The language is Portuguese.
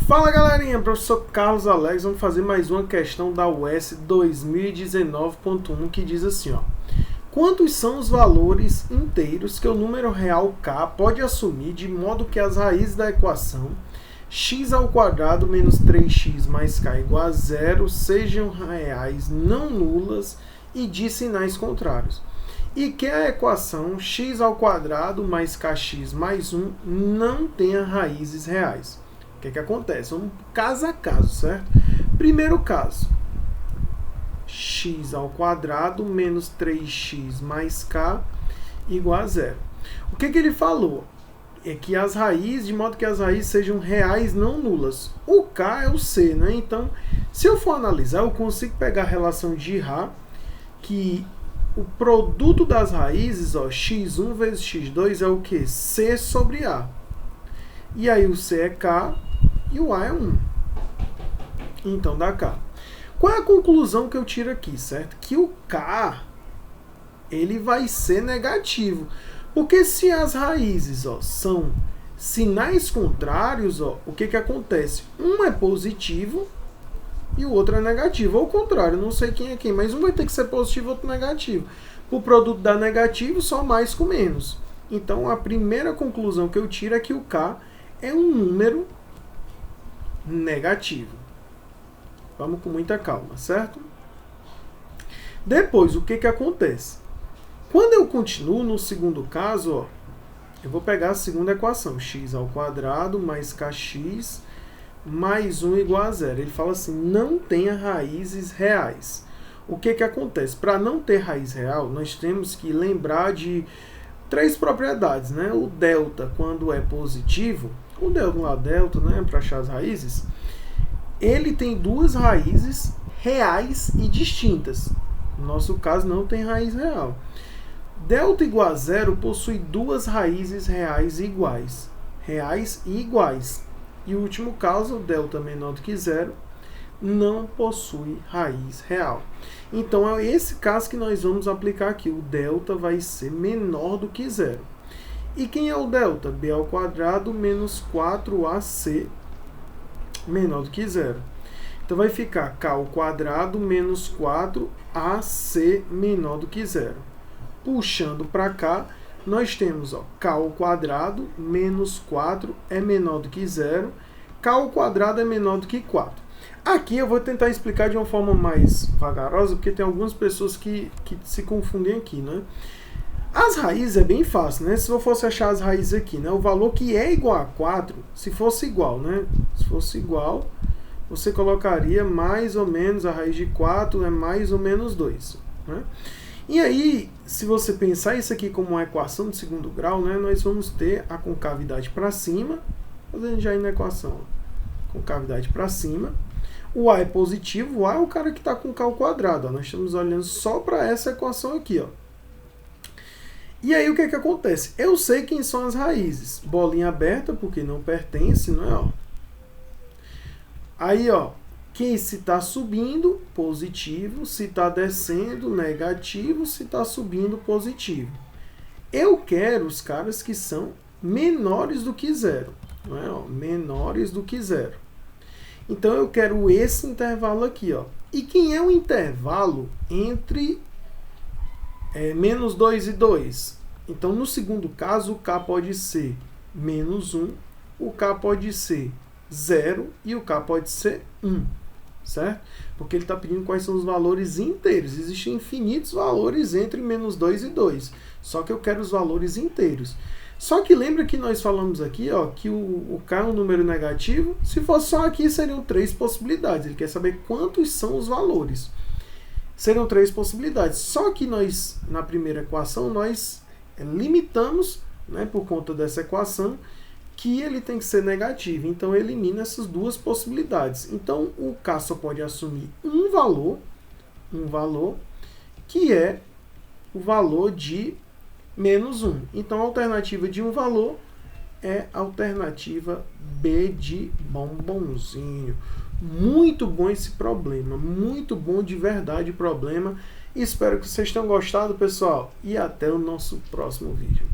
Fala galerinha, professor Carlos Alex, vamos fazer mais uma questão da UES 2019.1 que diz assim, ó. Quantos são os valores inteiros que o número real k pode assumir de modo que as raízes da equação x² menos 3x mais k igual a zero sejam reais não nulas e de sinais contrários? E que a equação x² mais kx mais 1 não tenha raízes reais. O que acontece? Vamos caso a caso, certo? Primeiro caso, x² menos 3x mais k igual a zero. O que ele falou? É que as raízes, de modo que as raízes sejam reais não nulas. O k é o c, né? Então, se eu for analisar, eu consigo pegar a relação de Girard, que o produto das raízes, ó, x1 vezes x2 é o que? C sobre A. E aí o C é K e o A é 1. Então dá K. Qual é a conclusão que eu tiro aqui, certo? Que o K ele vai ser negativo. Porque se as raízes, ó, são sinais contrários, ó, o que acontece? Um é positivo e o outro é negativo. Ou ao contrário, não sei quem é quem, mas um vai ter que ser positivo e outro negativo. O produto dá negativo, só mais com menos. Então a primeira conclusão que eu tiro é que o K é um número negativo. Vamos com muita calma, certo? Depois, o que acontece? Quando eu continuo no segundo caso, ó, eu vou pegar a segunda equação, x² mais kx mais 1 igual a zero. Ele fala assim, não tenha raízes reais. O que acontece? Para não ter raiz real, nós temos que lembrar de três propriedades, né? O delta, quando é positivo, o delta, né, para achar as raízes, ele tem duas raízes reais e distintas. No nosso caso, não tem raiz real. Delta igual a zero possui duas raízes reais e iguais. Reais e iguais. E o último caso, delta menor do que zero, não possui raiz real. Então, é esse caso que nós vamos aplicar aqui. O delta vai ser menor do que zero. E quem é o delta? b² menos 4ac menor do que zero. Então, vai ficar k² menos 4ac menor do que zero. Puxando para cá, nós temos ó, k² menos 4 é menor do que zero. k² é menor do que 4. Aqui eu vou tentar explicar de uma forma mais vagarosa, porque tem algumas pessoas que se confundem aqui, né? As raízes é bem fácil, né? Se eu fosse achar as raízes aqui, né? O valor que é igual a 4, se fosse igual, né? Se fosse igual, você colocaria mais ou menos, a raiz de 4 é mais ou menos 2, né? E aí, se você pensar isso aqui como uma equação de segundo grau, né? Nós vamos ter a concavidade para cima, fazendo já aí na equação, ó, concavidade para cima. O A é positivo, o A é o cara que está com K². Ó. Nós estamos olhando só para essa equação aqui. Ó. E aí o que acontece? Eu sei quem são as raízes. Bolinha aberta, porque não pertence, não é? Ó. Aí, ó, quem se está subindo, positivo. Se está descendo, negativo. Se está subindo, positivo. Eu quero os caras que são menores do que zero. Não é? Ó, menores do que zero. Então, eu quero esse intervalo aqui. Ó. E quem é o intervalo entre menos 2 e 2? Então, no segundo caso, o K pode ser menos 1, o K pode ser 0 e o K pode ser 1. Certo? Porque ele está pedindo quais são os valores inteiros. Existem infinitos valores entre menos 2 e 2. Só que eu quero os valores inteiros. Só que lembra que nós falamos aqui ó, que o K é um número negativo? Se fosse só aqui, seriam 3 possibilidades. Ele quer saber quantos são os valores. Seriam 3 possibilidades. Só que nós, na primeira equação, nós limitamos, né, por conta dessa equação, que ele tem que ser negativo. Então, elimina essas duas possibilidades. Então, o K só pode assumir um valor, que é o valor de menos 1. Então, a alternativa de um valor é a alternativa B de bombonzinho. Muito bom esse problema. Muito bom de verdade o problema. Espero que vocês tenham gostado, pessoal. E até o nosso próximo vídeo.